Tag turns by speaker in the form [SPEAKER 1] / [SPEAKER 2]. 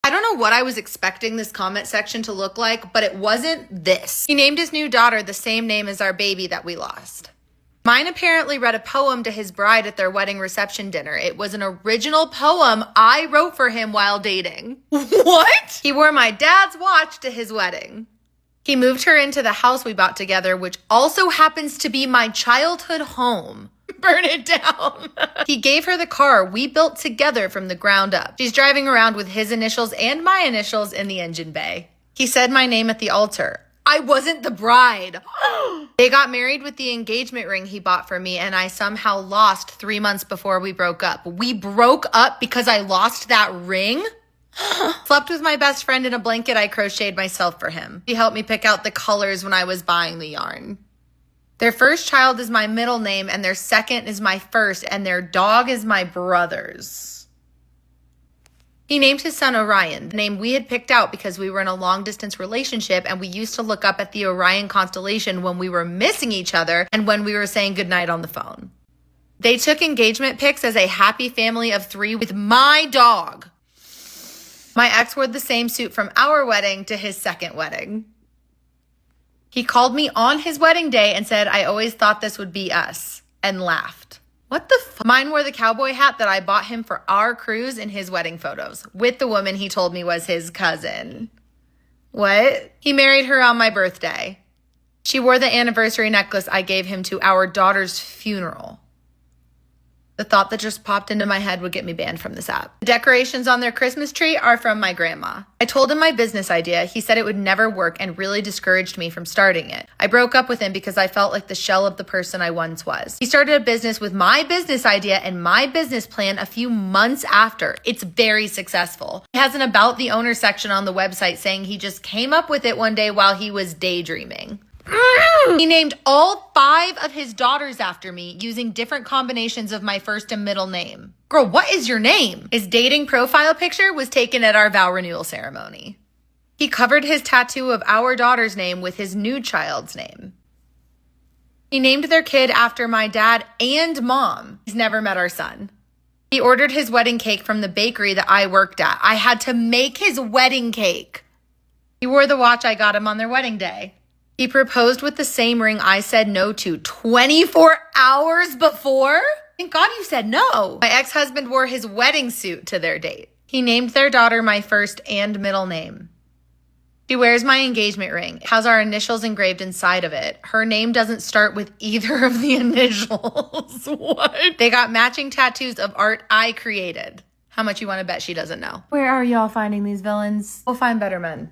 [SPEAKER 1] I don't know what I was expecting this comment section to look like, but it wasn't this. He named his new daughter the same name as our baby that we lost. Mine apparently read a poem to his bride at their wedding reception dinner. It was an original poem I wrote for him while dating. What? He wore my dad's watch to his wedding. He moved her into the house we bought together, which also happens to be my childhood home. Burn it down. He gave her the car we built together from the ground up. She's driving around with his initials and my initials in the engine bay. He said my name at the altar. I wasn't the bride. They got married with the engagement ring he bought for me, and I somehow lost 3 months before we broke up. We broke up because I lost that ring? Slept with my best friend in a blanket I crocheted myself for him. He helped me pick out the colors when I was buying the yarn. Their first child is my middle name, and their second is my first, and their dog is my brother's. He named his son Orion, the name we had picked out because we were in a long-distance relationship, and we used to look up at the Orion constellation when we were missing each other and when we were saying goodnight on the phone. They took engagement pics as a happy family of 3 with my dog. My ex wore the same suit from our wedding to his second wedding. He called me on his wedding day and said, I always thought this would be us, and laughed. What the fuck? Mine wore the cowboy hat that I bought him for our cruise in his wedding photos, with the woman he told me was his cousin. What? He married her on my birthday. She wore the anniversary necklace I gave him to our daughter's funeral. The thought that just popped into my head would get me banned from this app. The decorations on their Christmas tree are from my grandma. I told him my business idea. He said it would never work and really discouraged me from starting it. I broke up with him because I felt like the shell of the person I once was. He started a business with my business idea and my business plan a few months after. It's very successful. He has an about the owner section on the website saying he just came up with it one day while he was daydreaming. He named all 5 of his daughters after me using different combinations of my first and middle name. Girl, what is your name? His dating profile picture was taken at our vow renewal ceremony. He covered his tattoo of our daughter's name with his new child's name. He named their kid after my dad and mom. He's never met our son. He ordered his wedding cake from the bakery that I worked at. I had to make his wedding cake. He wore the watch I got him on their wedding day. He proposed with the same ring I said no to 24 hours before? Thank God you said no. My ex-husband wore his wedding suit to their date. He named their daughter my first and middle name. She wears my engagement ring. It has our initials engraved inside of it. Her name doesn't start with either of the initials. What? They got matching tattoos of art I created. How much you want to bet she doesn't know?
[SPEAKER 2] Where are y'all finding these villains?
[SPEAKER 1] We'll find better men.